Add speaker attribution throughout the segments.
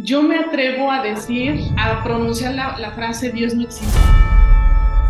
Speaker 1: Yo me atrevo a decir, a pronunciar la frase Dios no existe.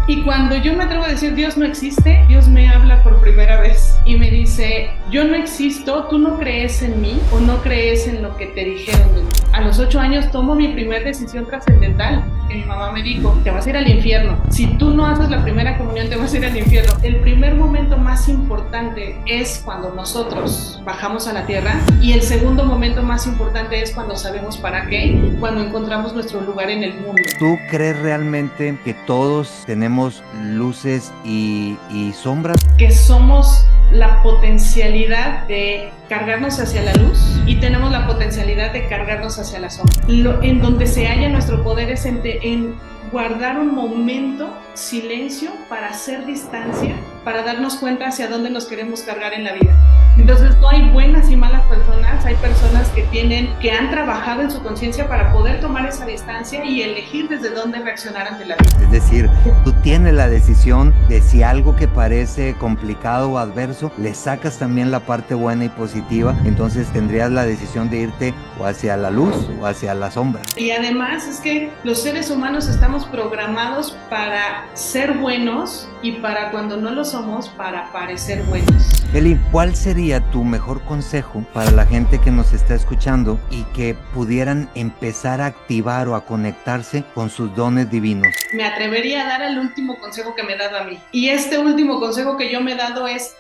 Speaker 1: Y cuando yo me atrevo a decir Dios no existe, Dios me habla por primera vez y me dice, yo no existo, tú no crees en mí o no crees en lo que te dijeron de mí. A los 8 años tomo mi primera decisión trascendental, que mi mamá me dijo, te vas a ir al infierno. Si tú no haces la primera comunión, te vas a ir al infierno. El primer momento más importante es cuando nosotros bajamos a la tierra, y el segundo momento más importante es cuando sabemos para qué, cuando encontramos nuestro lugar en el mundo.
Speaker 2: ¿Tú crees realmente que todos tenemos luces y sombras?
Speaker 1: Que somos la potencialidad de cargarnos hacia la luz y tenemos la potencialidad de cargarnos hacia la sombra. En donde se halla nuestro poder es en guardar un momento, silencio, para hacer distancia, para darnos cuenta hacia dónde nos queremos cargar en la vida. Entonces no hay buenas y malas personas, hay personas que han trabajado en su conciencia para poder tomar esa distancia y elegir desde dónde reaccionar ante la vida.
Speaker 2: Es decir, tú tienes la decisión de si algo que parece complicado o adverso, le sacas también la parte buena y positiva, entonces tendrías la decisión de irte o hacia la luz o hacia la sombra.
Speaker 1: Y además es que los seres humanos estamos programados para ser buenos y para cuando no lo somos, para parecer buenos.
Speaker 2: Eli, ¿cuál sería tu mejor consejo para la gente que nos está escuchando y que pudieran empezar a activar o a conectarse con sus dones divinos?
Speaker 1: Me atrevería a dar el último consejo que me he dado a mí. Y este último consejo que yo me he dado es: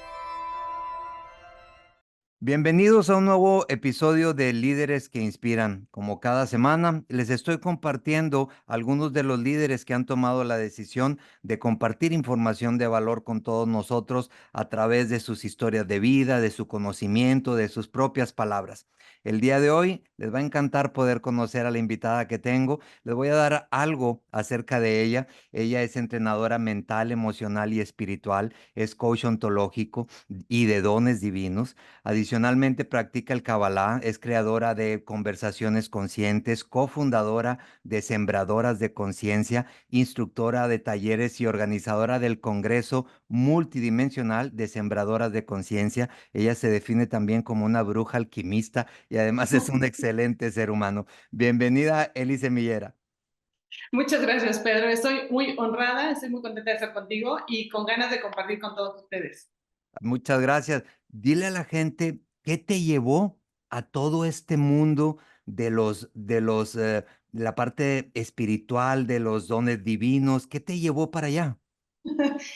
Speaker 2: bienvenidos a un nuevo episodio de Líderes que Inspiran. Como cada semana, les estoy compartiendo algunos de los líderes que han tomado la decisión de compartir información de valor con todos nosotros a través de sus historias de vida, de su conocimiento, de sus propias palabras. El día de hoy les va a encantar poder conocer a la invitada que tengo. Les voy a dar algo acerca de ella. Ella es entrenadora mental, emocional y espiritual, es coach ontológico y de dones divinos. Adicionalmente, practica el Kabbalah, es creadora de Conversaciones Conscientes, cofundadora de Sembradoras de Conciencia, instructora de talleres y organizadora del Congreso Multidimensional de Sembradoras de Conciencia. Ella se define también como una bruja alquimista y además es un excelente ser humano. Bienvenida, Eli Semillera.
Speaker 1: muchas gracias, Pedro. Estoy muy honrada, estoy muy contenta de estar contigo y con ganas de compartir con todos ustedes.
Speaker 2: Muchas gracias. Dile a la gente qué te llevó a todo este mundo de la parte espiritual, de los dones divinos. ¿Qué te llevó para allá?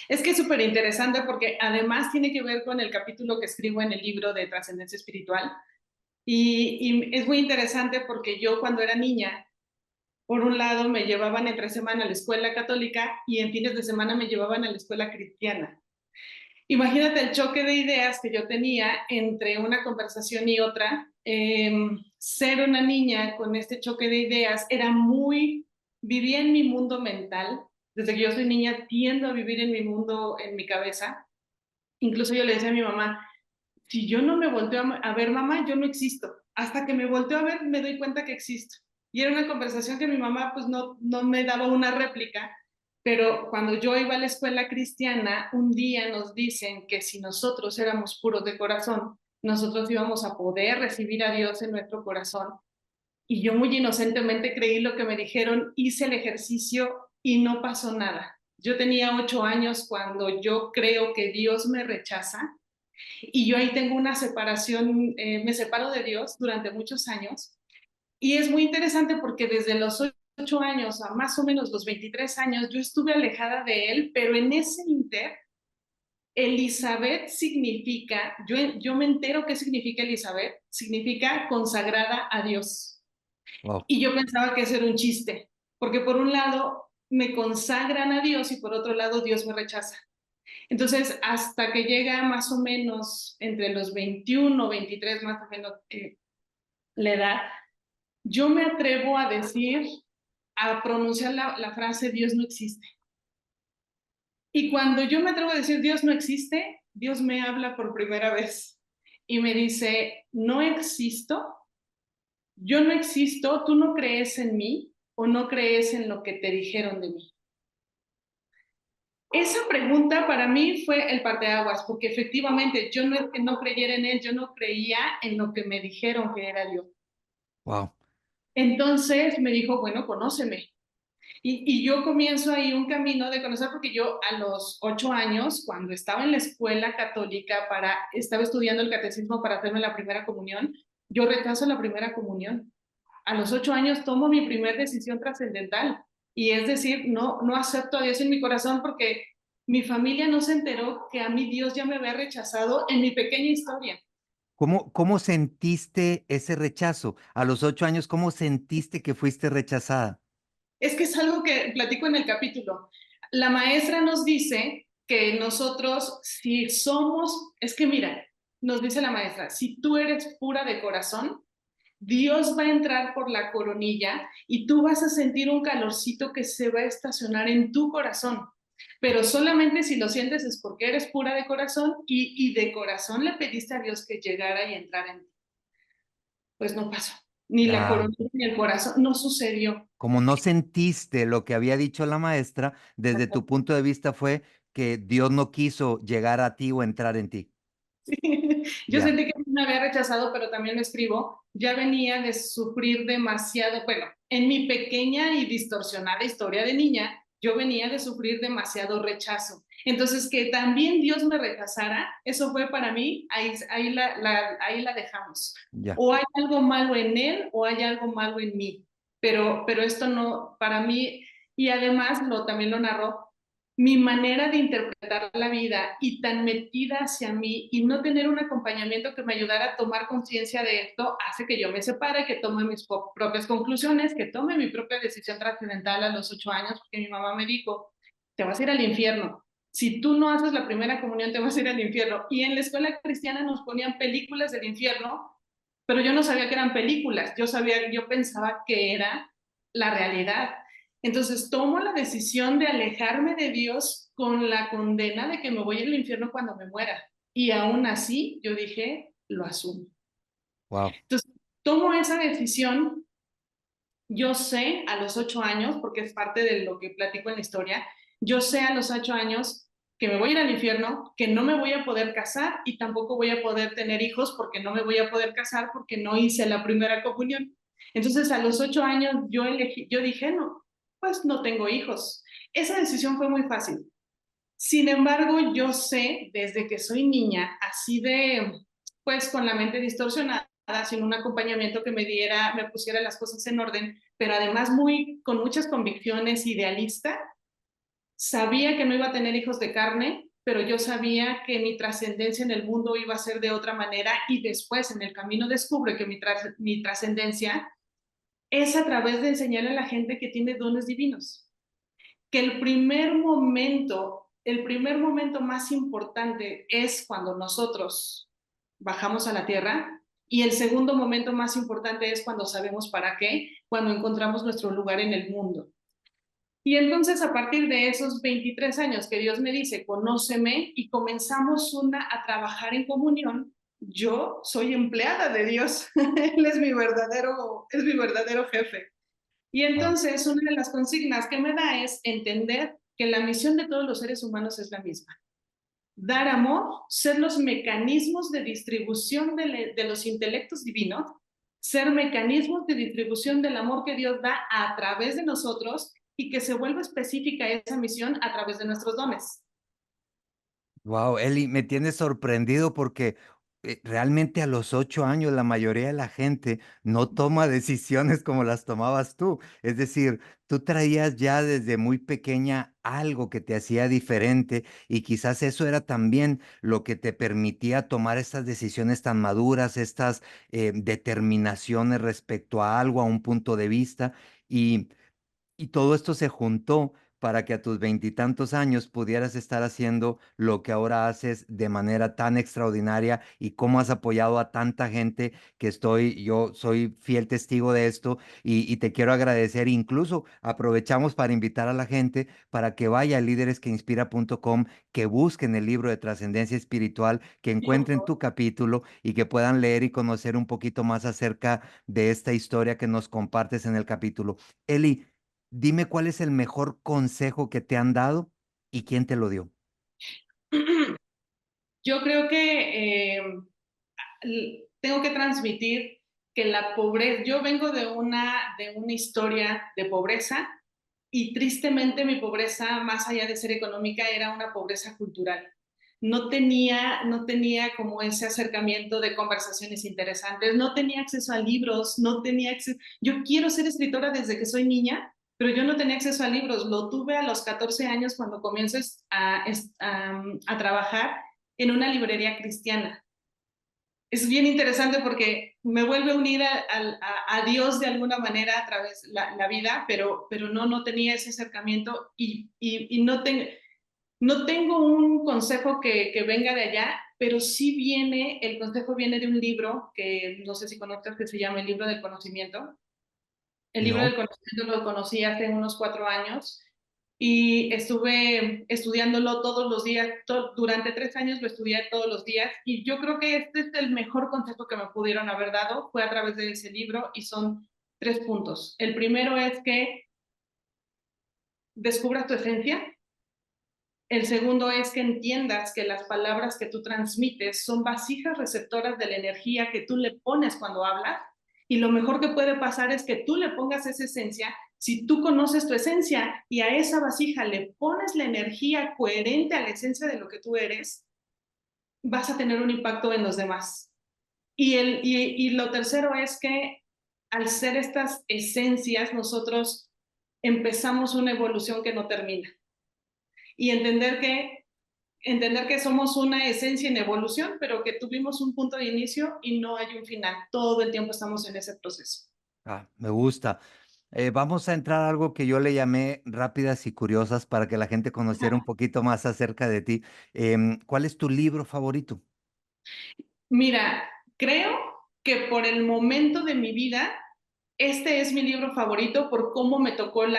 Speaker 1: Es que es súper interesante porque además tiene que ver con el capítulo que escribo en el libro de Trascendencia Espiritual. Y es muy interesante porque yo cuando era niña, por un lado me llevaban entre semana a la escuela católica y en fines de semana me llevaban a la escuela cristiana. Imagínate el choque de ideas que yo tenía entre una conversación y otra. Ser una niña con este choque de ideas era vivía en mi mundo mental. Desde que yo soy niña tiendo a vivir en mi mundo, en mi cabeza. Incluso yo le decía a mi mamá, si yo no me volteo a ver, mamá, yo no existo. Hasta que me volteo a ver, me doy cuenta que existo. Y era una conversación que mi mamá pues no me daba una réplica, pero cuando yo iba a la escuela cristiana, un día nos dicen que si nosotros éramos puros de corazón, nosotros íbamos a poder recibir a Dios en nuestro corazón. Y yo muy inocentemente creí lo que me dijeron, hice el ejercicio y no pasó nada. Yo tenía 8 años cuando yo creo que Dios me rechaza y yo ahí tengo una separación, me separo de Dios durante muchos años. Y es muy interesante porque desde los 8 años a más o menos los 23 años yo estuve alejada de él, pero en ese inter, Elizabeth significa, yo me entero qué significa Elizabeth, significa consagrada a Dios.
Speaker 2: Wow.
Speaker 1: Y yo pensaba que eso era un chiste, porque por un lado me consagran a Dios y por otro lado Dios me rechaza. Entonces, hasta que llega más o menos entre los 21, 23 más o menos la edad, yo me atrevo a decir, a pronunciar la frase Dios no existe. Y cuando yo me atrevo a decir Dios no existe, Dios me habla por primera vez y me dice, no existo, yo no existo, tú no crees en mí o no crees en lo que te dijeron de mí. Esa pregunta para mí fue el parteaguas, porque efectivamente yo no creyera en él, yo no creía en lo que me dijeron que era Dios.
Speaker 2: Wow.
Speaker 1: Entonces me dijo, bueno, conóceme. Y yo comienzo ahí un camino de conocer, porque yo a los 8 años, cuando estaba en la escuela católica, estaba estudiando el catecismo para hacerme la primera comunión, yo rechazo la primera comunión. A los 8 años tomo mi primera decisión trascendental, y es decir, no acepto a Dios en mi corazón, porque mi familia no se enteró que a mí Dios ya me había rechazado en mi pequeña historia.
Speaker 2: ¿Cómo sentiste ese rechazo? A los 8 años, ¿cómo sentiste que fuiste rechazada?
Speaker 1: Es que es algo que platico en el capítulo. La maestra nos dice que nosotros, si somos, es que mira, nos dice la maestra, si tú eres pura de corazón, Dios va a entrar por la coronilla y tú vas a sentir un calorcito que se va a estacionar en tu corazón. Pero solamente si lo sientes es porque eres pura de corazón y de corazón le pediste a Dios que llegara y entrara en ti. Pues no pasó. Ni la
Speaker 2: Ah,
Speaker 1: coronilla ni el corazón, no sucedió.
Speaker 2: como no sentiste lo que había dicho la maestra, desde tu punto de vista fue que Dios no quiso llegar a ti o entrar en ti.
Speaker 1: Sí. Yo
Speaker 2: Ya,
Speaker 1: sentí que me había rechazado, pero también lo escribo. Ya venía de sufrir demasiado, bueno, en mi pequeña y distorsionada historia de niña, yo venía de sufrir demasiado rechazo. Entonces, que también Dios me rechazara, eso fue para mí, ahí la dejamos.
Speaker 2: ya.
Speaker 1: O hay algo malo en él o hay algo malo en mí. Pero esto no, para mí, y además también lo narró, mi manera de interpretar la vida y tan metida hacia mí y no tener un acompañamiento que me ayudara a tomar conciencia de esto hace que yo me separe, que tome mis propias conclusiones, que tome mi propia decisión trascendental a los 8 años, porque mi mamá me dijo, te vas a ir al infierno. Si tú no haces la primera comunión, te vas a ir al infierno. Y en la escuela cristiana nos ponían películas del infierno, pero yo no sabía que eran películas, yo pensaba que era la realidad. Entonces tomo la decisión de alejarme de Dios con la condena de que me voy al infierno cuando me muera. Y aún así yo dije, lo asumo.
Speaker 2: Wow.
Speaker 1: Entonces tomo esa decisión. Yo sé a los 8 años, porque es parte de lo que platico en la historia, yo sé a los 8 años que me voy a ir al infierno, que no me voy a poder casar y tampoco voy a poder tener hijos porque no me voy a poder casar porque no hice la primera comunión. Entonces a los 8 años yo dije, no, pues no tengo hijos. Esa decisión fue muy fácil. Sin embargo, yo sé desde que soy niña, así de, pues con la mente distorsionada, sin un acompañamiento que me pusiera las cosas en orden, pero además con muchas convicciones, idealista, sabía que no iba a tener hijos de carne, pero yo sabía que mi trascendencia en el mundo iba a ser de otra manera, y después en el camino descubre que mi trascendencia es a través de enseñarle a la gente que tiene dones divinos, que el primer momento más importante es cuando nosotros bajamos a la tierra, y el segundo momento más importante es cuando sabemos para qué, cuando encontramos nuestro lugar en el mundo. Y entonces a partir de esos 23 años que Dios me dice, conóceme, y comenzamos a trabajar en comunión, yo soy empleada de Dios. Él es mi verdadero jefe. Y
Speaker 2: Wow.
Speaker 1: entonces una de las consignas que me da es entender que la misión de todos los seres humanos es la misma: dar amor, ser los mecanismos de distribución de los intelectos divinos, ser mecanismos de distribución del amor que Dios da a través de nosotros, y que se vuelva específica esa misión a través de nuestros dones.
Speaker 2: Wow, Eli, me tienes sorprendido porque realmente a los 8 años la mayoría de la gente no toma decisiones como las tomabas tú. Es decir, tú traías ya desde muy pequeña algo que te hacía diferente y quizás eso era también lo que te permitía tomar estas decisiones tan maduras, estas determinaciones respecto a algo, a un punto de vista. Y y todo esto se juntó para que a tus veintitantos años pudieras estar haciendo lo que ahora haces de manera tan extraordinaria y cómo has apoyado a tanta gente yo soy fiel testigo de esto y te quiero agradecer. Incluso aprovechamos para invitar a la gente para que vaya a líderesqueinspira.com, que busquen el libro de trascendencia espiritual, que
Speaker 1: Sí, por
Speaker 2: encuentren
Speaker 1: favor.
Speaker 2: tu capítulo y que puedan leer y conocer un poquito más acerca de esta historia que nos compartes en el capítulo. Eli, dime cuál es el mejor consejo que te han dado y quién te lo dio.
Speaker 1: Yo creo que tengo que transmitir. que la pobreza, yo vengo de una historia de pobreza y tristemente mi pobreza, más allá de ser económica, era una pobreza cultural. No tenía como ese acercamiento de conversaciones interesantes, no tenía acceso a libros, no tenía acceso. Yo quiero ser escritora desde que soy niña, pero yo no tenía acceso a libros. Lo tuve a los 14 años cuando comienzo a trabajar en una librería cristiana. Es bien interesante porque me vuelve a unir a Dios de alguna manera a través de la vida, pero no tenía ese acercamiento y no tengo un consejo que venga de allá, pero sí el consejo viene de un libro que no sé si conozcas, que se llama El libro del conocimiento. El libro
Speaker 2: ¿No?
Speaker 1: del conocimiento lo conocí hace unos 4 años y estuve estudiándolo todos los días, durante 3 años lo estudié todos los días y yo creo que este es el mejor consejo que me pudieron haber dado, fue a través de ese libro y son 3 puntos. El primero es que descubras tu esencia. El segundo es que entiendas que las palabras que tú transmites son vasijas receptoras de la energía que tú le pones cuando hablas. Y lo mejor que puede pasar es que tú le pongas esa esencia. Si tú conoces tu esencia y a esa vasija le pones la energía coherente a la esencia de lo que tú eres, vas a tener un impacto en los demás. Y lo tercero es que al ser estas esencias, nosotros empezamos una evolución que no termina. Y entender que somos una esencia en evolución, pero que tuvimos un punto de inicio y no hay un final. Todo el tiempo estamos en ese proceso.
Speaker 2: Ah, me gusta. Vamos a entrar a algo que yo le llamé rápidas y curiosas para que la gente conociera un poquito más acerca de ti. ¿Cuál es tu libro favorito?
Speaker 1: Mira, creo que por el momento de mi vida, este es mi libro favorito por cómo me tocó el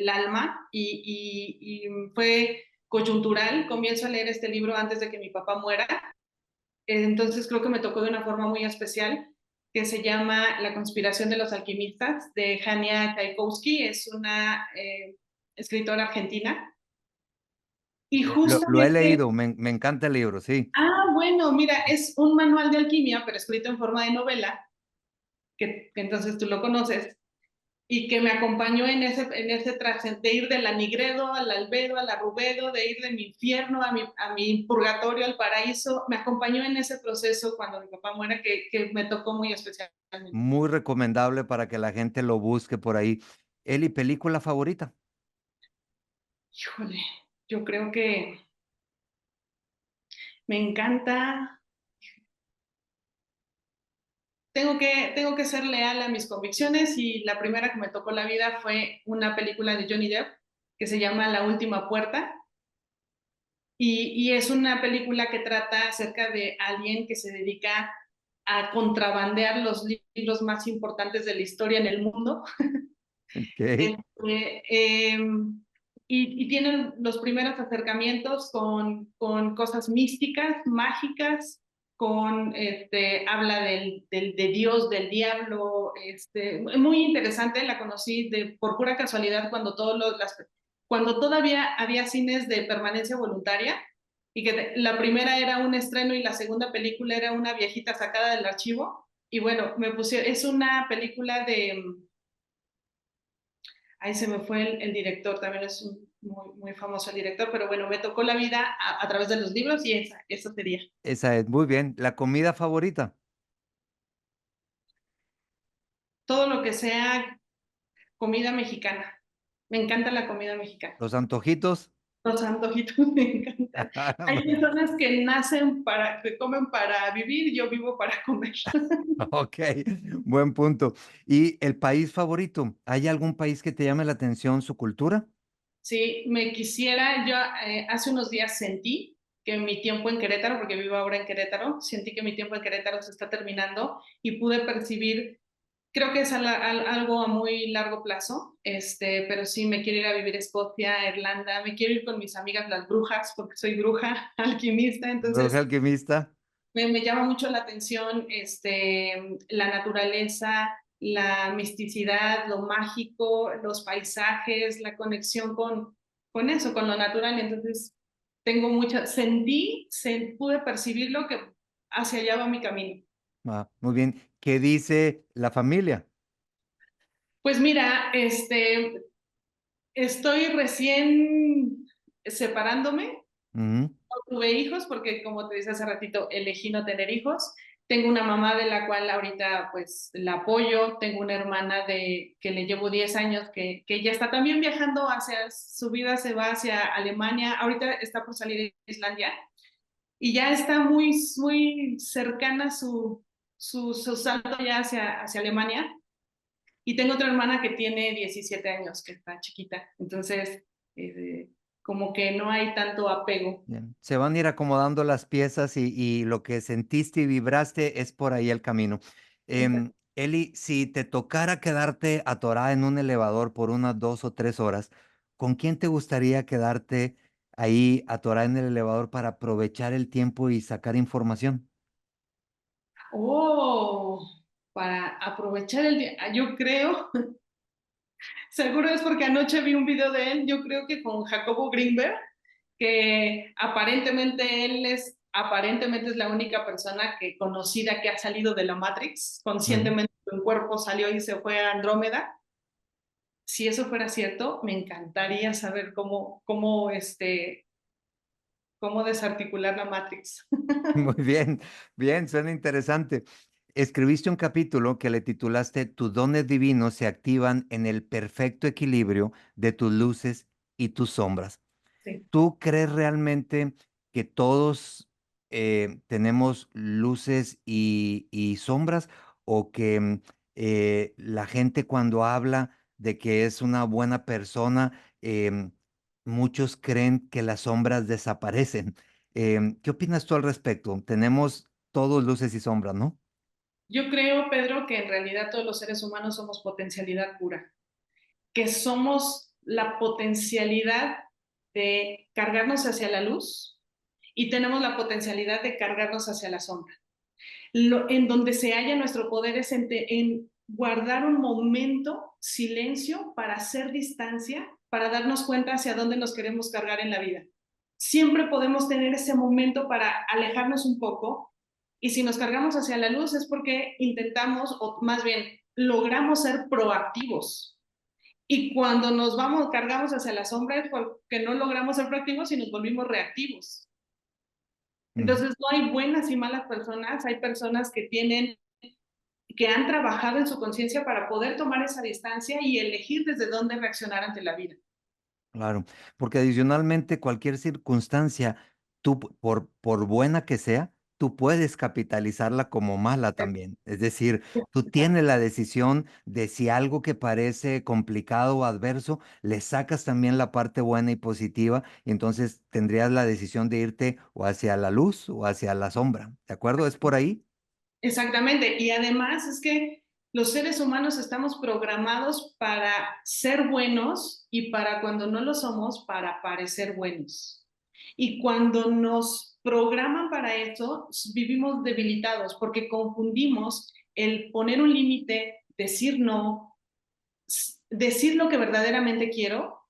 Speaker 1: alma y fue coyuntural. Comienzo a leer este libro antes de que mi papá muera. Entonces creo que me tocó de una forma muy especial, que se llama La conspiración de los alquimistas, de Hania Tchaikovsky, es una escritora argentina. Y
Speaker 2: Lo he
Speaker 1: justamente,
Speaker 2: leído, me encanta el libro, sí.
Speaker 1: bueno, mira, es un manual de alquimia, pero escrito en forma de novela, que entonces tú lo conoces, y que me acompañó en ese de ir del anigredo al albedo, al arrubedo, de ir de mi infierno a mi purgatorio, al paraíso. Me acompañó en ese proceso cuando mi papá muera, que me tocó muy especialmente.
Speaker 2: Muy recomendable para que la gente lo busque por ahí. Eli, película favorita.
Speaker 1: Híjole, yo creo que me encanta. Tengo que ser leal a mis convicciones y la primera que me tocó la vida fue una película de Johnny Depp que se llama La Última Puerta. Y es una película que trata acerca de alguien que se dedica a contrabandear los libros más importantes de la historia en el mundo.
Speaker 2: Ok.
Speaker 1: Este, y tienen los primeros acercamientos con cosas místicas, mágicas, habla de Dios, del diablo, muy interesante, la conocí por pura casualidad cuando todavía había cines de permanencia voluntaria y que la primera era un estreno y la segunda película era una viejita sacada del archivo. Y bueno, es una película ahí se me fue el director, también es muy famoso el director, pero bueno, me tocó la vida a través de los libros y esa sería.
Speaker 2: Esa es muy bien. ¿La comida favorita?
Speaker 1: Todo lo que sea comida mexicana. Me encanta la comida mexicana.
Speaker 2: ¿Los antojitos?
Speaker 1: Los antojitos me encantan. Hay personas que comen para vivir, yo vivo para comer.
Speaker 2: Ok, buen punto. ¿Y el país favorito? ¿Hay algún país que te llame la atención su cultura?
Speaker 1: Sí, yo hace unos días sentí que mi tiempo en Querétaro, porque vivo ahora en Querétaro, sentí que mi tiempo en Querétaro se está terminando y pude percibir, creo que es algo a muy largo plazo, pero sí me quiero ir a vivir a Escocia, a Irlanda, me quiero ir con mis amigas las brujas, porque soy bruja, alquimista,
Speaker 2: Bruja
Speaker 1: entonces
Speaker 2: alquimista.
Speaker 1: me llama mucho la atención la naturaleza, la misticidad, lo mágico, los paisajes, la conexión con eso, con lo natural. Entonces, pude percibirlo que hacia allá va mi camino.
Speaker 2: Ah, muy bien. ¿Qué dice la familia?
Speaker 1: Pues mira, estoy recién separándome.
Speaker 2: Ujú,
Speaker 1: No tuve hijos porque, como te decía hace ratito, elegí no tener hijos. Tengo una mamá de la cual ahorita pues la apoyo. Tengo una hermana que le llevo 10 años que ya está también viajando hacia su vida, se va hacia Alemania. Ahorita está por salir de Islandia y ya está muy cercana su salto ya hacia Alemania. Y tengo otra hermana que tiene 17 años, que está chiquita. Entonces, como que no hay tanto apego.
Speaker 2: bien. Se van a ir acomodando las piezas y lo que sentiste y vibraste es por ahí el camino. Eli, si te tocara quedarte atorada en un elevador por unas 2 o 3 horas, ¿con quién te gustaría quedarte ahí atorada en el elevador para aprovechar el tiempo y sacar información?
Speaker 1: Oh, para aprovechar el día. Yo creo, seguro es porque anoche vi un video de él, yo creo que con Jacobo Greenberg, que aparentemente es la única persona que conocida que ha salido de la Matrix,
Speaker 2: Ujú.
Speaker 1: conscientemente su cuerpo salió y se fue a Andrómeda. Si eso fuera cierto, me encantaría saber cómo desarticular la Matrix.
Speaker 2: Muy bien, bien, suena interesante. Escribiste un capítulo que le titulaste Tus dones divinos se activan en el perfecto equilibrio de tus luces y tus sombras.
Speaker 1: Sí.
Speaker 2: ¿Tú crees realmente que todos tenemos luces y sombras o que la gente cuando habla de que es una buena persona, muchos creen que las sombras desaparecen? ¿Qué opinas tú al respecto? Tenemos todos luces y sombras, ¿no?
Speaker 1: Yo creo, Pedro, que en realidad todos los seres humanos somos potencialidad pura, que somos la potencialidad de cargarnos hacia la luz y tenemos la potencialidad de cargarnos hacia la sombra. En donde se halla nuestro poder es en guardar un momento, silencio, para hacer distancia, para darnos cuenta hacia dónde nos queremos cargar en la vida. Siempre podemos tener ese momento para alejarnos un poco y si nos cargamos hacia la luz es porque intentamos, o más bien, logramos ser proactivos. Y cuando cargamos hacia la sombra es porque no logramos ser proactivos y nos volvimos reactivos.
Speaker 2: Ujú.
Speaker 1: Entonces, no hay buenas y malas personas, hay personas que han trabajado en su conciencia para poder tomar esa distancia y elegir desde dónde reaccionar ante la vida.
Speaker 2: Claro, porque adicionalmente cualquier circunstancia, por buena que sea, tú puedes capitalizarla como mala también. Es decir, tú tienes la decisión de si algo que parece complicado o adverso, le sacas también la parte buena y positiva, y entonces tendrías la decisión de irte o hacia la luz o hacia la sombra. ¿De acuerdo? ¿Es por ahí?
Speaker 1: Exactamente. Y además es que los seres humanos estamos programados para ser buenos y para cuando no lo somos, para parecer buenos. Y cuando nos programan para eso, vivimos debilitados porque confundimos el poner un límite, decir no, decir lo que verdaderamente quiero.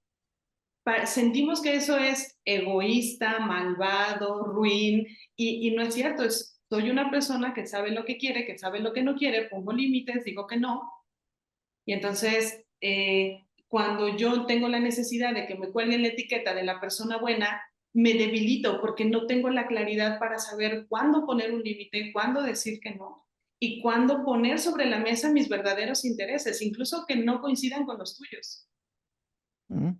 Speaker 1: Sentimos que eso es egoísta, malvado, ruin, y no es cierto, soy una persona que sabe lo que quiere, que sabe lo que no quiere, pongo límites, digo que no, y entonces cuando yo tengo la necesidad de que me cuelguen la etiqueta de la persona buena, me debilito porque no tengo la claridad para saber cuándo poner un límite, cuándo decir que no, y cuándo poner sobre la mesa mis verdaderos intereses, incluso que no coincidan con los tuyos.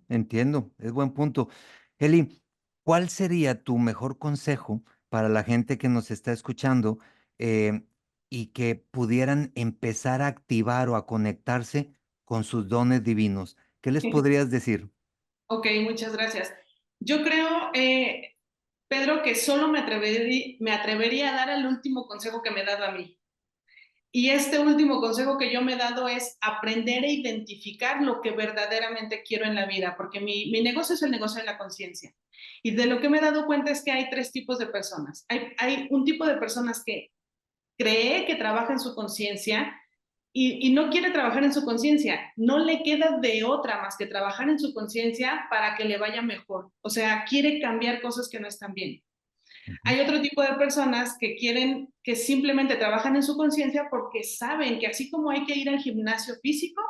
Speaker 2: Entiendo, es buen punto. Eli, ¿cuál sería tu mejor consejo para la gente que nos está escuchando eh, y que pudieran empezar a activar o a conectarse con sus dones divinos? ¿Qué les podrías decir?
Speaker 1: Ok, muchas gracias. Yo creo, Pedro, que solo me atrevería a dar el último consejo que me he dado a mí. Y este último consejo que yo me he dado es aprender a identificar lo que verdaderamente quiero en la vida, porque mi negocio es el negocio de la conciencia. Y de lo que me he dado cuenta es que hay tres tipos de personas. Hay un tipo de personas que cree que trabaja en su conciencia y no quiere trabajar en su conciencia, no le queda de otra más que trabajar en su conciencia para que le vaya mejor. O sea, quiere cambiar cosas que no están bien.
Speaker 2: Ujú.
Speaker 1: Hay otro tipo de personas que quieren, que simplemente trabajan en su conciencia porque saben que así como hay que ir al gimnasio físico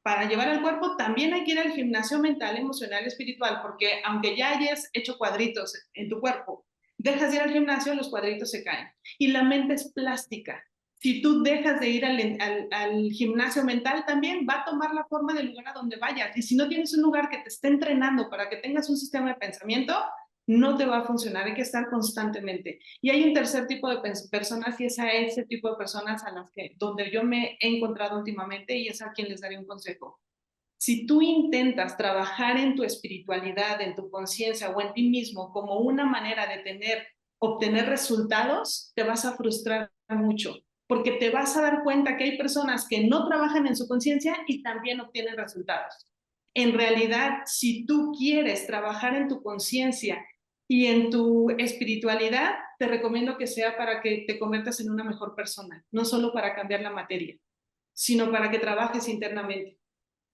Speaker 1: para llevar al cuerpo, también hay que ir al gimnasio mental, emocional, espiritual, porque aunque ya hayas hecho cuadritos en tu cuerpo, dejas de ir al gimnasio, los cuadritos se caen. Y la mente es plástica. Si tú dejas de ir al gimnasio mental, también va a tomar la forma del lugar a donde vayas. Y si no tienes un lugar que te esté entrenando para que tengas un sistema de pensamiento, no te va a funcionar. Hay que estar constantemente. Y hay un tercer tipo de personas, y es a ese tipo de personas a las que, donde yo me he encontrado últimamente, y es a quien les daré un consejo. Si tú intentas trabajar en tu espiritualidad, en tu conciencia o en ti mismo como una manera de obtener resultados, te vas a frustrar mucho, porque te vas a dar cuenta que hay personas que no trabajan en su conciencia y también obtienen resultados. En realidad, si tú quieres trabajar en tu conciencia y en tu espiritualidad, te recomiendo que sea para que te conviertas en una mejor persona, no solo para cambiar la materia, sino para que trabajes internamente.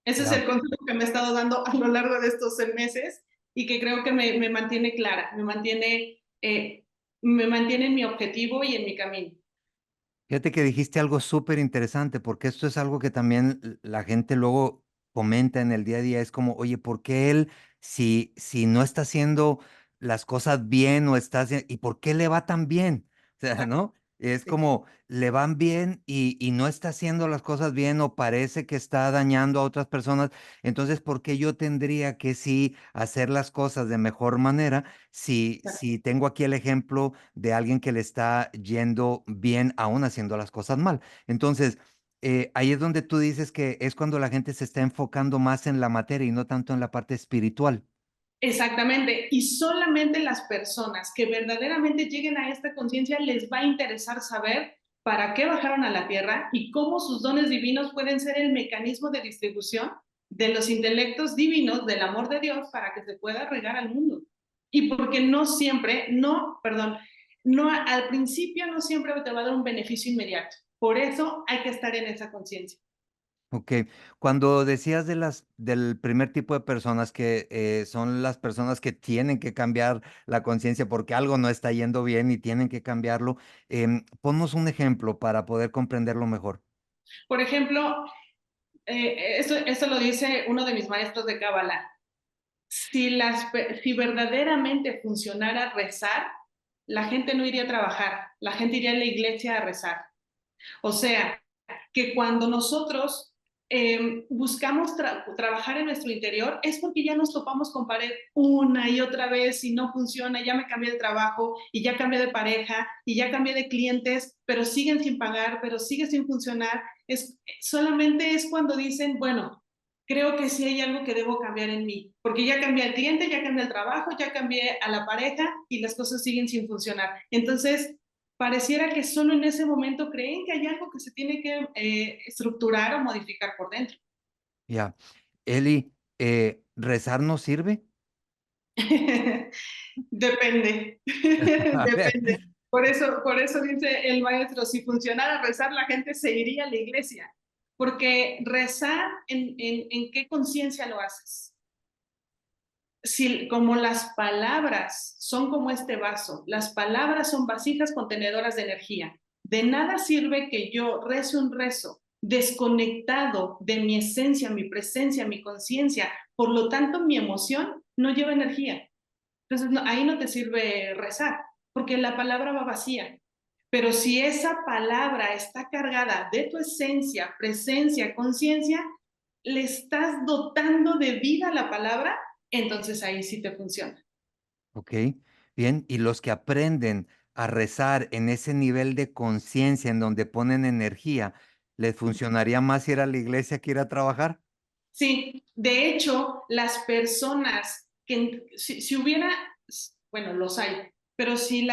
Speaker 1: Ese es
Speaker 2: Ya.
Speaker 1: el consejo que me he estado dando a lo largo de estos meses y que creo que me mantiene clara, me mantiene en mi objetivo y en mi camino.
Speaker 2: Fíjate que dijiste algo súper interesante, porque esto es algo que también la gente luego comenta en el día a día. Es como, oye, ¿por qué él, si no está haciendo las cosas bien o está haciendo, y por qué le va tan bien? O sea, ¿no? Es
Speaker 1: Sí.
Speaker 2: como, le van bien y no está haciendo las cosas bien o parece que está dañando a otras personas. Entonces, ¿por qué yo tendría que sí hacer las cosas de mejor manera si tengo aquí el ejemplo de alguien que le está yendo bien aún haciendo las cosas mal? Entonces, ahí es donde tú dices que es cuando la gente se está enfocando más en la materia y no tanto en la parte espiritual.
Speaker 1: Exactamente. Y solamente las personas que verdaderamente lleguen a esta conciencia les va a interesar saber para qué bajaron a la Tierra y cómo sus dones divinos pueden ser el mecanismo de distribución de los intelectos divinos del amor de Dios para que se pueda regar al mundo. Y porque no siempre, no, perdón, no al principio no siempre te va a dar un beneficio inmediato. Por eso hay que estar en esa conciencia.
Speaker 2: Ok, cuando decías del primer tipo de personas que son las personas que tienen que cambiar la conciencia porque algo no está yendo bien y tienen que cambiarlo, ponnos un ejemplo para poder comprenderlo mejor.
Speaker 1: Por ejemplo, esto lo dice uno de mis maestros de Kabbalah. Si verdaderamente funcionara rezar, la gente no iría a trabajar, la gente iría a la iglesia a rezar. O sea, que cuando nosotros buscamos trabajar en nuestro interior es porque ya nos topamos con pared una y otra vez y no funciona, ya me cambié de trabajo y ya cambié de pareja y ya cambié de clientes, pero siguen sin pagar, pero sigue sin funcionar. Solamente es cuando dicen, bueno, creo que sí hay algo que debo cambiar en mí, porque ya cambié al cliente, ya cambié el trabajo, ya cambié a la pareja y las cosas siguen sin funcionar. Entonces, pareciera que solo en ese momento creen que hay algo que se tiene que estructurar o modificar por dentro.
Speaker 2: Ya. Eli, ¿rezar no sirve?
Speaker 1: Depende,
Speaker 2: A ver.
Speaker 1: depende. Por eso dice el maestro, si funcionara rezar, la gente se iría a la iglesia. Porque rezar, ¿en qué conciencia lo haces? Si, como las palabras son como este vaso, las palabras son vasijas contenedoras de energía. De nada sirve que yo rece un rezo desconectado de mi esencia, mi presencia, mi conciencia. Por lo tanto, mi emoción no lleva energía. Entonces, no, ahí no te sirve rezar, porque la palabra va vacía. Pero si esa palabra está cargada de tu esencia, presencia, conciencia, le estás dotando de vida a la palabra, entonces ahí sí te funciona.
Speaker 2: Ok, bien. Y los que aprenden a rezar en ese nivel de conciencia en donde ponen energía, ¿les funcionaría más ir a la iglesia que ir a trabajar?
Speaker 1: Sí, de hecho, las personas que, si hubiera, bueno, los hay, pero si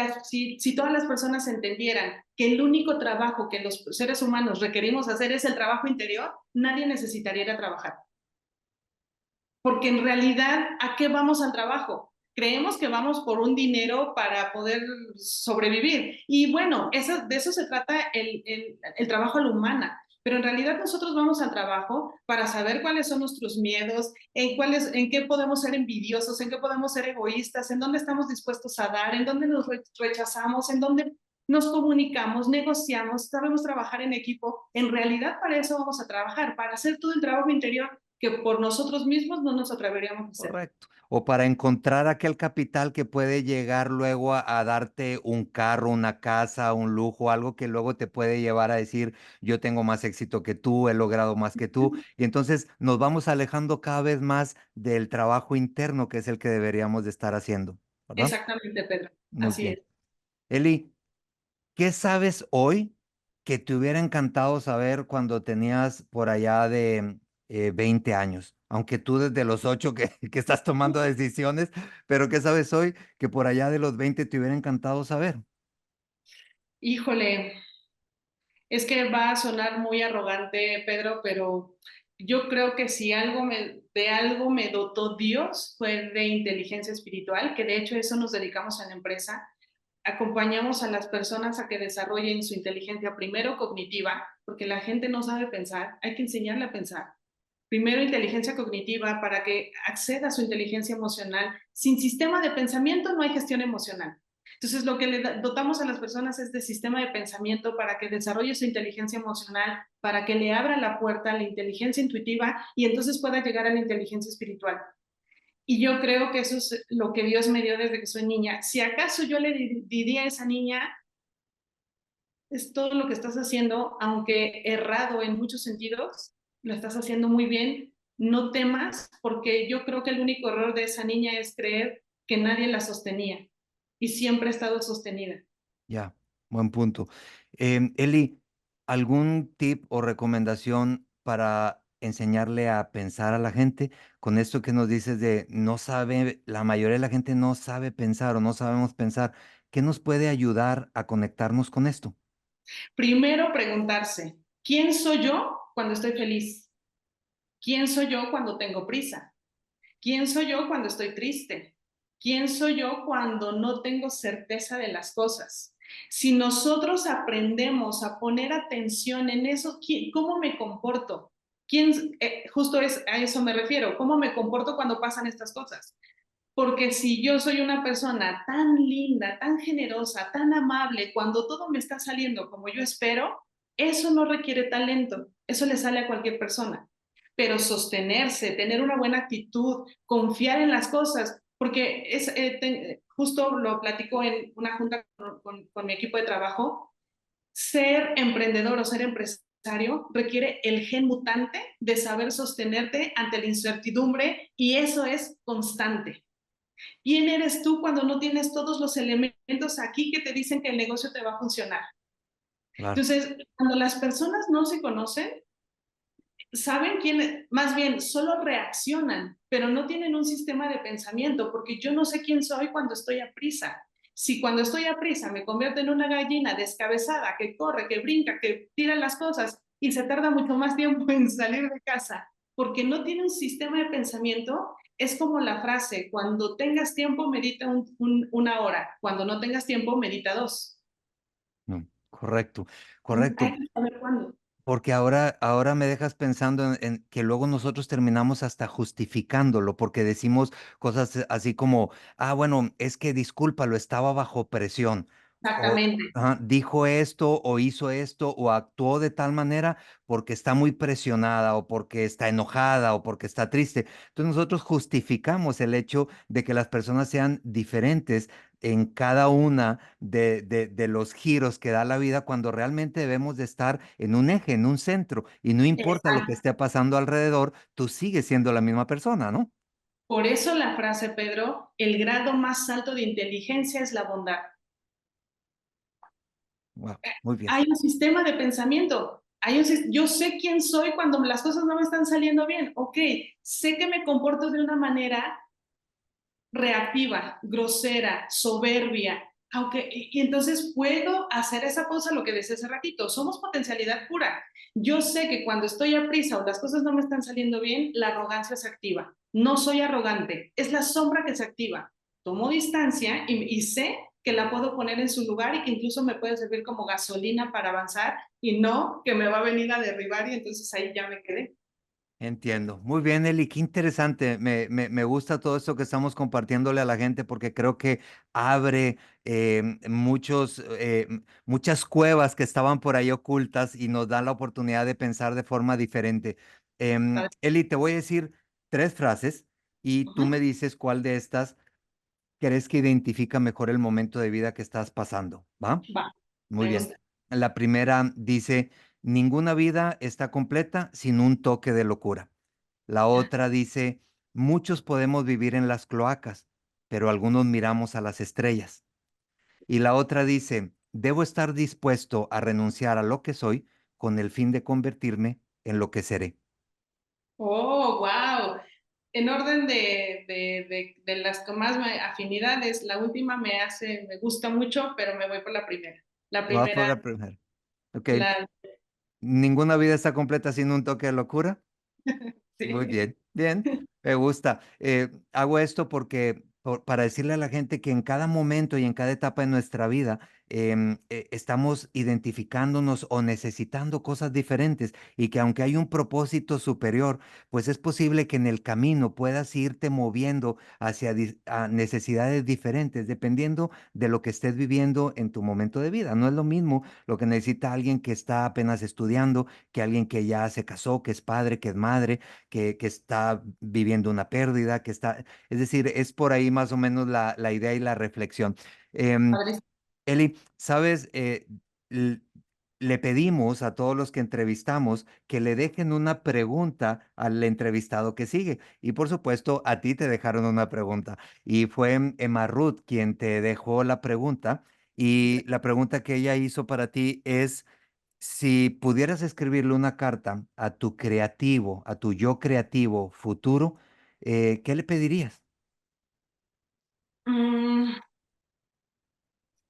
Speaker 1: todas las personas entendieran que el único trabajo que los seres humanos requerimos hacer es el trabajo interior, nadie necesitaría ir a trabajar. Porque en realidad, ¿a qué vamos al trabajo? Creemos que vamos por un dinero para poder sobrevivir. Y bueno, de eso se trata el trabajo a la humana. pero en realidad nosotros vamos al trabajo para saber cuáles son nuestros miedos, en qué podemos ser envidiosos, en qué podemos ser egoístas, en dónde estamos dispuestos a dar, en dónde nos rechazamos, en dónde nos comunicamos, negociamos, sabemos trabajar en equipo. En realidad para eso vamos a trabajar, para hacer todo el trabajo interior que por nosotros mismos no nos atreveríamos a hacer.
Speaker 2: Correcto. O para encontrar aquel capital que puede llegar luego a darte un carro, una casa, un lujo, algo que luego te puede llevar a decir, yo tengo más éxito que tú, he logrado más que tú. Y entonces nos vamos alejando cada vez más del trabajo interno, que es el que deberíamos de estar haciendo, ¿verdad?
Speaker 1: Exactamente, Pedro.
Speaker 2: Muy
Speaker 1: Así
Speaker 2: bien.
Speaker 1: es.
Speaker 2: Eli, ¿qué sabes hoy que te hubiera encantado saber cuando tenías por allá de 20 años? Aunque tú desde los 8 que estás tomando decisiones, pero ¿qué sabes hoy que por allá de los 20 te hubiera encantado saber?
Speaker 1: Híjole, es que va a sonar muy arrogante, Pedro, pero yo creo que si de algo me dotó Dios fue de inteligencia espiritual, que de hecho eso nos dedicamos en la empresa. Acompañamos a las personas a que desarrollen su inteligencia primero cognitiva, porque la gente no sabe pensar, hay que enseñarle a pensar. Primero inteligencia cognitiva para que acceda a su inteligencia emocional. Sin sistema de pensamiento no hay gestión emocional. Entonces, lo que le dotamos a las personas es de sistema de pensamiento para que desarrolle su inteligencia emocional, para que le abra la puerta a la inteligencia intuitiva y entonces pueda llegar a la inteligencia espiritual. Y yo creo que eso es lo que Dios me dio desde que soy niña. Si acaso yo le diría a esa niña, es todo lo que estás haciendo, aunque errado en muchos sentidos, lo estás haciendo muy bien, no temas, porque yo creo que el único error de esa niña es creer que nadie la sostenía y siempre ha estado sostenida.
Speaker 2: Ya, buen punto. Eli, ¿algún tip o recomendación para enseñarle a pensar a la gente? Con esto que nos dices de no sabe, la mayoría de la gente no sabe pensar o no sabemos pensar, ¿qué nos puede ayudar a conectarnos con esto?
Speaker 1: Primero preguntarse, ¿quién soy yo cuando estoy feliz? ¿Quién soy yo cuando tengo prisa? ¿Quién soy yo cuando estoy triste? ¿Quién soy yo cuando no tengo certeza de las cosas? Si nosotros aprendemos a poner atención en eso, ¿cómo me comporto? Justo a eso me refiero, ¿cómo me comporto cuando pasan estas cosas? Porque si yo soy una persona tan linda, tan generosa, tan amable, cuando todo me está saliendo como yo espero, eso no requiere talento, eso le sale a cualquier persona. Pero sostenerse, tener una buena actitud, confiar en las cosas, porque justo lo platico en una junta con mi equipo de trabajo, ser emprendedor o ser empresario requiere el gen mutante de saber sostenerte ante la incertidumbre y eso es constante. ¿Quién eres tú cuando no tienes todos los elementos aquí que te dicen que el negocio te va a funcionar?
Speaker 2: Claro.
Speaker 1: Entonces, cuando las personas no se conocen, saben quién, más bien solo reaccionan, pero no tienen un sistema de pensamiento, porque yo no sé quién soy cuando estoy a prisa. Si cuando estoy a prisa me convierto en una gallina descabezada que corre, que brinca, que tira las cosas y se tarda mucho más tiempo en salir de casa, porque no tiene un sistema de pensamiento, es como la frase, cuando tengas tiempo medita una hora, cuando no tengas tiempo medita dos.
Speaker 2: No, correcto, correcto.
Speaker 1: Hay que saber cuándo.
Speaker 2: Porque ahora me dejas pensando en que luego nosotros terminamos hasta justificándolo, porque decimos cosas así como, ah, bueno, es que discúlpalo, estaba bajo presión. O
Speaker 1: Exactamente.
Speaker 2: ajá, dijo esto, o hizo esto, o actuó de tal manera porque está muy presionada, o porque está enojada, o porque está triste. Entonces nosotros justificamos el hecho de que las personas sean diferentes en cada una de los giros que da la vida cuando realmente debemos de estar en un eje, en un centro, y no importa lo que
Speaker 1: Exacto.
Speaker 2: esté pasando alrededor, tú sigues siendo la misma persona, ¿no?
Speaker 1: Por eso la frase, Pedro, el grado más alto de inteligencia es la bondad.
Speaker 2: Wow, muy bien.
Speaker 1: Hay un sistema de pensamiento. Yo sé quién soy cuando las cosas no me están saliendo bien. Ok, sé que me comporto de una manera reactiva, grosera, soberbia. Y entonces puedo hacer esa cosa, lo que decía hace ratito. Somos potencialidad pura. Yo sé que cuando estoy a prisa o las cosas no me están saliendo bien, la arrogancia se activa. No soy arrogante, es la sombra que se activa. Tomo distancia y sé que la puedo poner en su lugar y que incluso me puede servir como gasolina para avanzar y no que me va a venir a derribar y entonces ahí ya me quedé.
Speaker 2: Entiendo. Muy bien, Eli, qué interesante. Me gusta todo esto que estamos compartiéndole a la gente porque creo que abre muchas cuevas que estaban por ahí ocultas y nos da la oportunidad de pensar de forma diferente. Eli, te voy a decir tres frases y tú
Speaker 1: Ujú.
Speaker 2: me dices cuál de estas crees que identifica mejor el momento de vida que estás pasando, ¿va?
Speaker 1: Va,
Speaker 2: Muy
Speaker 1: me
Speaker 2: bien.
Speaker 1: gusta.
Speaker 2: La primera dice, ninguna vida está completa sin un toque de locura. La otra dice, muchos podemos vivir en las cloacas, pero algunos miramos a las estrellas. Y la otra dice, debo estar dispuesto a renunciar a lo que soy con el fin de convertirme en lo que seré.
Speaker 1: Oh, wow. En orden de las que más afinidades, la última me gusta mucho, pero me voy por la primera. La
Speaker 2: Vas por
Speaker 1: primera,
Speaker 2: la primera. Ok.
Speaker 1: la,
Speaker 2: Ninguna vida está completa sin un toque de locura. Muy
Speaker 1: sí.
Speaker 2: bien, bien, me gusta. Hago esto porque para decirle a la gente que en cada momento y en cada etapa de nuestra vida estamos identificándonos o necesitando cosas diferentes y que aunque hay un propósito superior, pues es posible que en el camino puedas irte moviendo hacia a necesidades diferentes dependiendo de lo que estés viviendo en tu momento de vida. No es lo mismo lo que necesita alguien que está apenas estudiando que alguien que ya se casó, que es padre, que es madre que está viviendo una pérdida, es decir, es por ahí más o menos la idea y la reflexión. Em,
Speaker 1: Padre.
Speaker 2: Eli, sabes, l- le pedimos a todos los que entrevistamos que le dejen una pregunta al entrevistado que sigue. Y por supuesto, a ti te dejaron una pregunta. Y fue Emma Ruth quien te dejó la pregunta. Y la pregunta que ella hizo para ti es, si pudieras escribirle una carta a tu creativo, a tu yo creativo futuro, ¿qué le pedirías?
Speaker 1: Mm,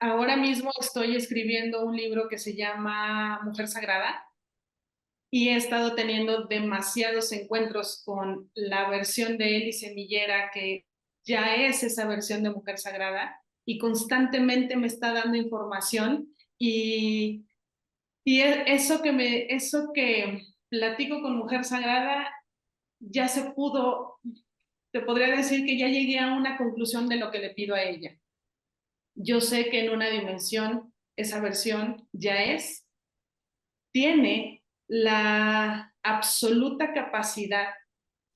Speaker 1: ahora mismo estoy escribiendo un libro que se llama Mujer Sagrada y he estado teniendo demasiados encuentros con la versión de Eli Semillera, que ya es esa versión de Mujer Sagrada, y constantemente me está dando información y, eso que platico con Mujer Sagrada ya se pudo, te podría decir que ya llegué a una conclusión de lo que le pido a ella. Yo sé que en una dimensión esa versión ya tiene la absoluta capacidad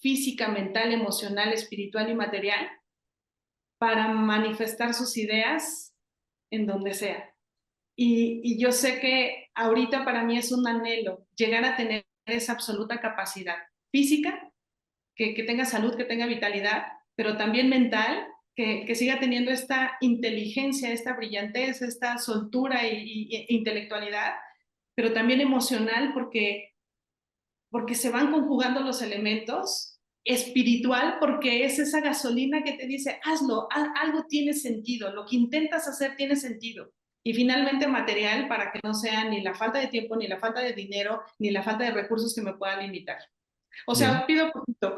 Speaker 1: física, mental, emocional, espiritual y material para manifestar sus ideas en donde sea. Y yo sé que ahorita para mí es un anhelo llegar a tener esa absoluta capacidad física, que tenga salud, que tenga vitalidad, pero también mental, que siga teniendo esta inteligencia, esta brillantez, esta soltura y intelectualidad, pero también emocional, porque se van conjugando los elementos, espiritual, porque es esa gasolina que te dice, hazlo, algo tiene sentido, lo que intentas hacer tiene sentido. Y finalmente material para que no sea ni la falta de tiempo, ni la falta de dinero, ni la falta de recursos que me puedan limitar. O
Speaker 2: Bien,
Speaker 1: sea, pido poquito.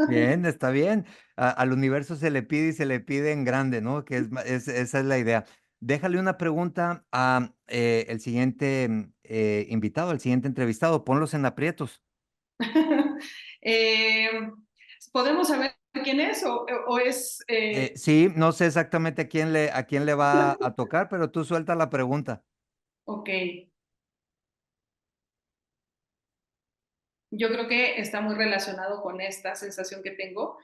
Speaker 2: bien, está bien. Al universo se le pide y se le pide en grande, ¿no? Esa es la idea. Déjale una pregunta a el siguiente invitado, al siguiente entrevistado. Ponlos en aprietos.
Speaker 1: eh, ¿Podemos saber quién es o es...
Speaker 2: Sí, no sé exactamente a quién le va a tocar, pero tú suelta la pregunta.
Speaker 1: ok, yo creo que está muy relacionado con esta sensación que tengo.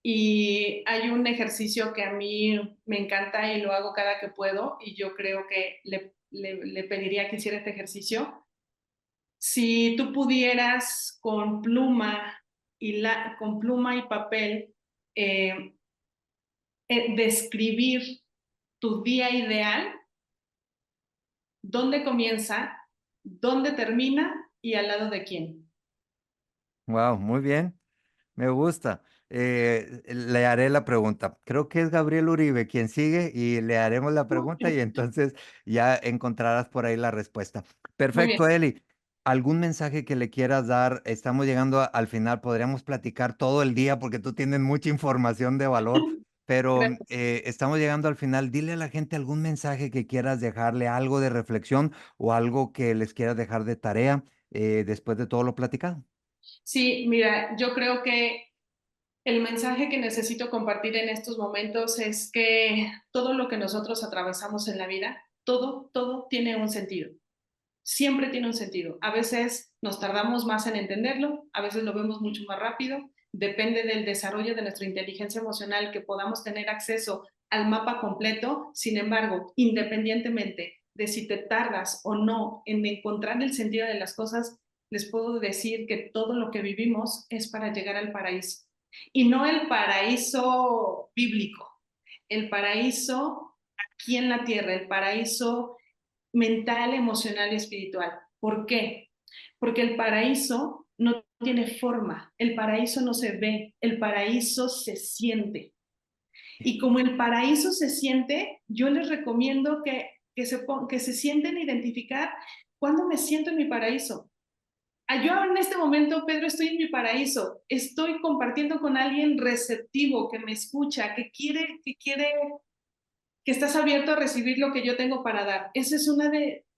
Speaker 1: Y hay un ejercicio que a mí me encanta y lo hago cada que puedo y yo creo que le pediría que hiciera este ejercicio. Si tú pudieras con pluma y papel eh, describir tu día ideal, dónde comienza, dónde termina y al lado de quién.
Speaker 2: Wow, muy bien. Me gusta. Le haré la pregunta. Creo que es Gabriel Uribe quien sigue y le haremos la pregunta y entonces ya encontrarás por ahí la respuesta.
Speaker 1: Muy bien.
Speaker 2: Perfecto, Eli. ¿Algún mensaje que le quieras dar? Estamos llegando al final. Podríamos platicar todo el día porque tú tienes mucha información de valor, pero
Speaker 1: Gracias.
Speaker 2: estamos llegando al final. Dile a la gente algún mensaje que quieras dejarle, algo de reflexión o algo que les quieras dejar de tarea después de todo lo platicado.
Speaker 1: Sí, mira, yo creo que el mensaje que necesito compartir en estos momentos es que todo lo que nosotros atravesamos en la vida, todo tiene un sentido. Siempre tiene un sentido. A veces nos tardamos más en entenderlo, a veces lo vemos mucho más rápido. Depende del desarrollo de nuestra inteligencia emocional que podamos tener acceso al mapa completo. Sin embargo, independientemente de si te tardas o no en encontrar el sentido de las cosas, les puedo decir que todo lo que vivimos es para llegar al paraíso. Y no el paraíso bíblico, el paraíso aquí en la tierra, el paraíso mental, emocional y espiritual. ¿Por qué? Porque el paraíso no tiene forma, el paraíso no se ve, el paraíso se siente. Y como el paraíso se siente, yo les recomiendo que se sienten a identificar cuándo me siento en mi paraíso. Yo en este momento, Pedro, estoy en mi paraíso, estoy compartiendo con alguien receptivo, que me escucha, que estás abierto a recibir lo que yo tengo para dar. Esa es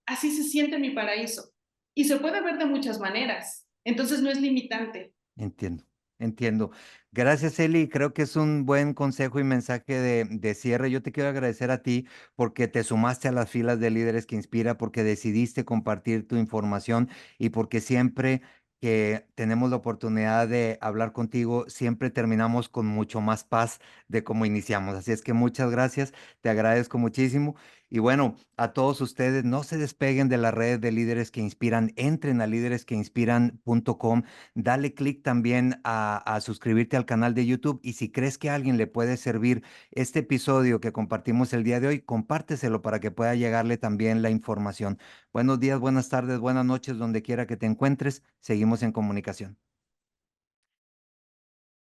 Speaker 1: así se siente mi paraíso. Y se puede ver de muchas maneras. Entonces no es limitante.
Speaker 2: Entiendo, entiendo. Gracias, Eli. Creo que es un buen consejo y mensaje de cierre. Yo te quiero agradecer a ti porque te sumaste a las filas de líderes que inspira, porque decidiste compartir tu información y porque siempre que tenemos la oportunidad de hablar contigo, siempre terminamos con mucho más paz de cómo iniciamos. Así es que muchas gracias, te agradezco muchísimo. Y bueno, a todos ustedes, no se despeguen de las redes de líderes que inspiran, entren a líderesqueinspiran.com. Dale clic también a suscribirte al canal de YouTube y si crees que a alguien le puede servir este episodio que compartimos el día de hoy, compárteselo para que pueda llegarle también la información. Buenos días, buenas tardes, buenas noches, donde quiera que te encuentres. Seguimos en comunicación.